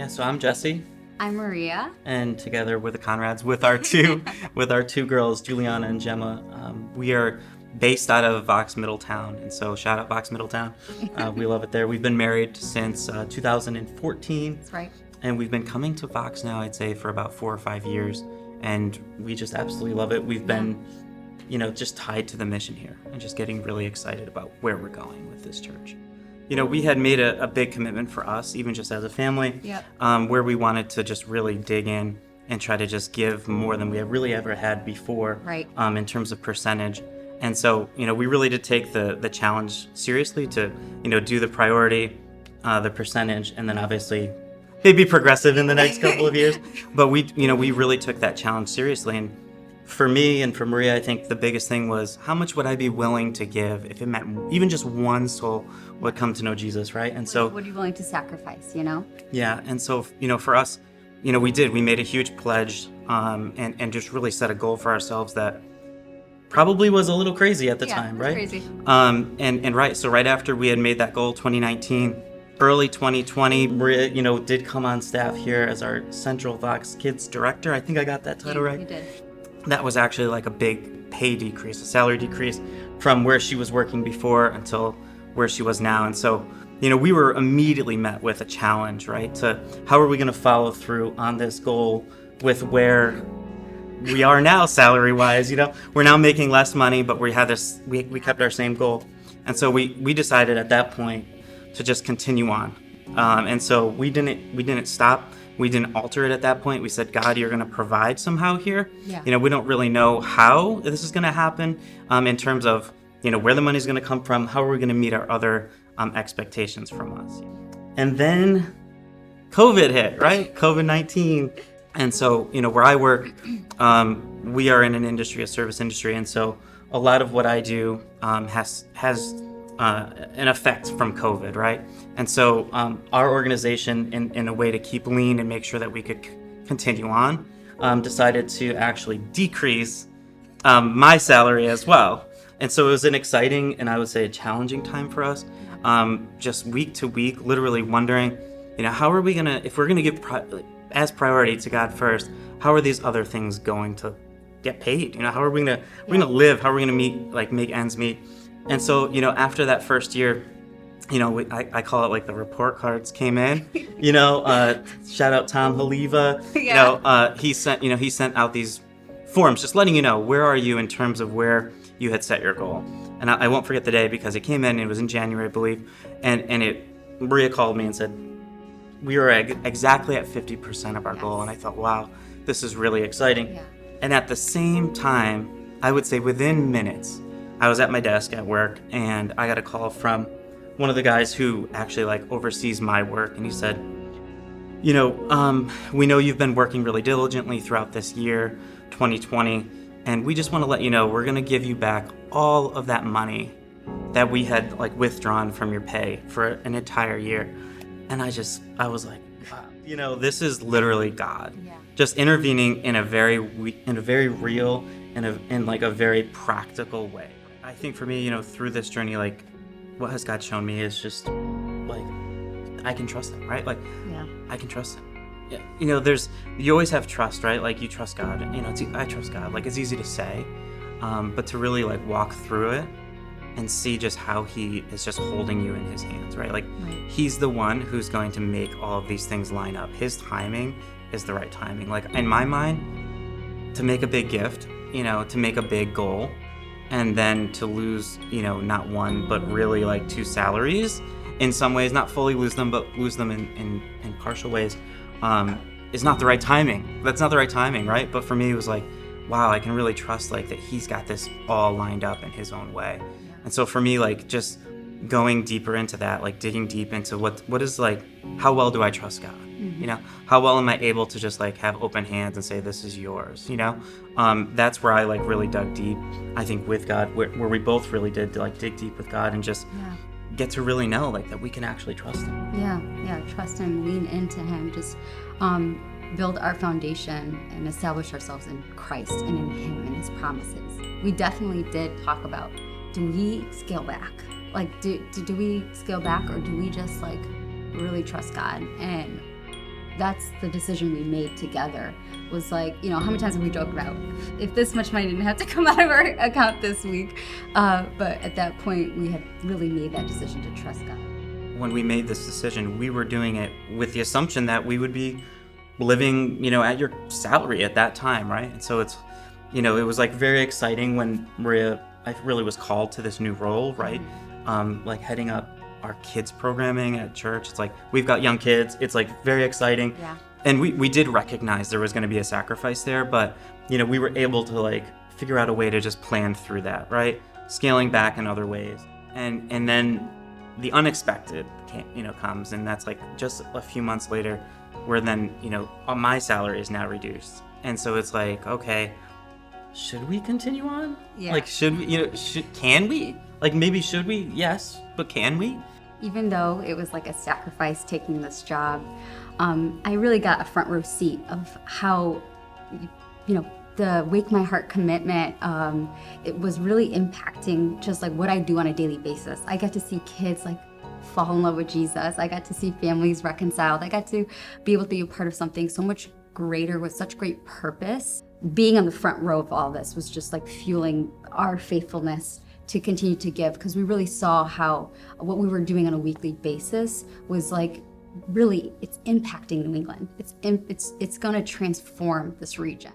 Yeah, so I'm Jesse, I'm Maria. and together with the Conrads, with our two girls, Juliana and Gemma, we are based out of Vox Middletown, and so shout out Vox Middletown. We love it there. We've been married since 2014. That's right. And we've been coming to Vox now, I'd say, for about 4 or 5 years, and we just absolutely love it. We've been, just tied to the mission here, and just getting really excited about where we're going with this church. We had made a big commitment for us, even just as a family, where we wanted to just really dig in and try to just give more than we have really ever had before, Right. In terms of percentage. And so, we really did take the challenge seriously to, do the priority, the percentage, and then obviously maybe progressive in the next couple of years. But we really took that challenge seriously. And for me and for Maria, I think the biggest thing was, how much would I be willing to give if it meant even just one soul would come to know Jesus, right? And so, what are you willing to sacrifice, Yeah, and so, for us, we made a huge pledge, and just really set a goal for ourselves that probably was a little crazy at the time, right? Crazy. So right after we had made that goal, 2019, early 2020, Maria, did come on staff here as our Central Vox Kids Director. I think I got that title right. You did. That was actually like a big pay decrease, a salary decrease from where she was working before until where she was now. And so, we were immediately met with a challenge, right? To how are we going to follow through on this goal with where we are now salary-wise? We're now making less money, but we had this, we kept our same goal. And so we decided at that point to just continue on. And so we didn't stop. We didn't alter it at that point. We said, God, you're going to provide somehow here. Yeah. We don't really know how this is going to happen, in terms of, where the money's going to come from, how are we going to meet our other expectations from us. And then COVID hit, right? COVID-19. And so, where I work, we are in an industry, a service industry. And so a lot of what I do has an effect from COVID, right? And so our organization, in a way to keep lean and make sure that we could continue on, decided to actually decrease my salary as well. And so it was an exciting and I would say a challenging time for us, just week to week, literally wondering, how are we going to, if we're going to give as priority to God first, how are these other things going to get paid? How are we going to live? How are we going to make ends meet? And so, after that first year, I call it like the report cards came in, shout out Tom Haliva, he sent out these forms just letting you know, where are you in terms of where you had set your goal. And I won't forget the day because it came in, it was in January, I believe. And Maria called me and said, we were exactly at 50% of our goal. And I thought, wow, this is really exciting. Yeah. And at the same time, I would say within minutes, I was at my desk at work and I got a call from one of the guys who actually oversees my work. And he said, we know you've been working really diligently throughout this year, 2020. And we just want to let you know, we're going to give you back all of that money that we had withdrawn from your pay for an entire year. And I was like, wow, this is literally God. Yeah. Just intervening in a very real and a very practical way. I think for me, through this journey, what has God shown me is just I can trust him, right? I can trust him. Yeah. You always have trust, right? You trust God. I trust God. It's easy to say, but to really walk through it and see just how he is just holding you in his hands, right? He's the one who's going to make all of these things line up. His timing is the right timing. In my mind, to make a big gift, to make a big goal, and then to lose, not one, but really 2 salaries in some ways, not fully lose them, but lose them in partial ways, is not the right timing. That's not the right timing, right? But for me, it was wow, I can really trust that he's got this all lined up in his own way. And so for me, just going deeper into that, digging deep into what is how well do I trust God? Mm-hmm. How well am I able to just have open hands and say, this is yours, that's where I really dug deep, I think, with God, where we both really did dig deep with God and just get to really know that we can actually trust him. Yeah, trust him, lean into him, just build our foundation and establish ourselves in Christ and in him and his promises. We definitely did talk about, do we scale back? Do we scale back, or do we just really trust God? And that's the decision we made together. Was like, how many times have we joked about if this much money didn't have to come out of our account this week? But at that point, we had really made that decision to trust God. When we made this decision, we were doing it with the assumption that we would be living, at your salary at that time, right? And so it's, it was like very exciting when Maria, I really was called to this new role, right? Like heading up our kids programming at church. It's like, we've got young kids. It's like very exciting. Yeah. And we did recognize there was going to be a sacrifice there, but, we were able to like figure out a way to just plan through that, right? Scaling back in other ways. And then the unexpected comes, and that's like just a few months later where then, my salary is now reduced. And so it's like, okay, should we continue on? Yeah. Like, should we, can we? Like, maybe should we? Yes, but can we? Even though it was like a sacrifice taking this job, I really got a front row seat of how, the Wake My Heart commitment, it was really impacting just like what I do on a daily basis. I got to see kids like fall in love with Jesus. I got to see families reconciled. I got to be able to be a part of something so much greater with such great purpose. Being on the front row of all this was just like fueling our faithfulness to continue to give, because we really saw how what we were doing on a weekly basis was like really, it's impacting New England. It's going to transform this region.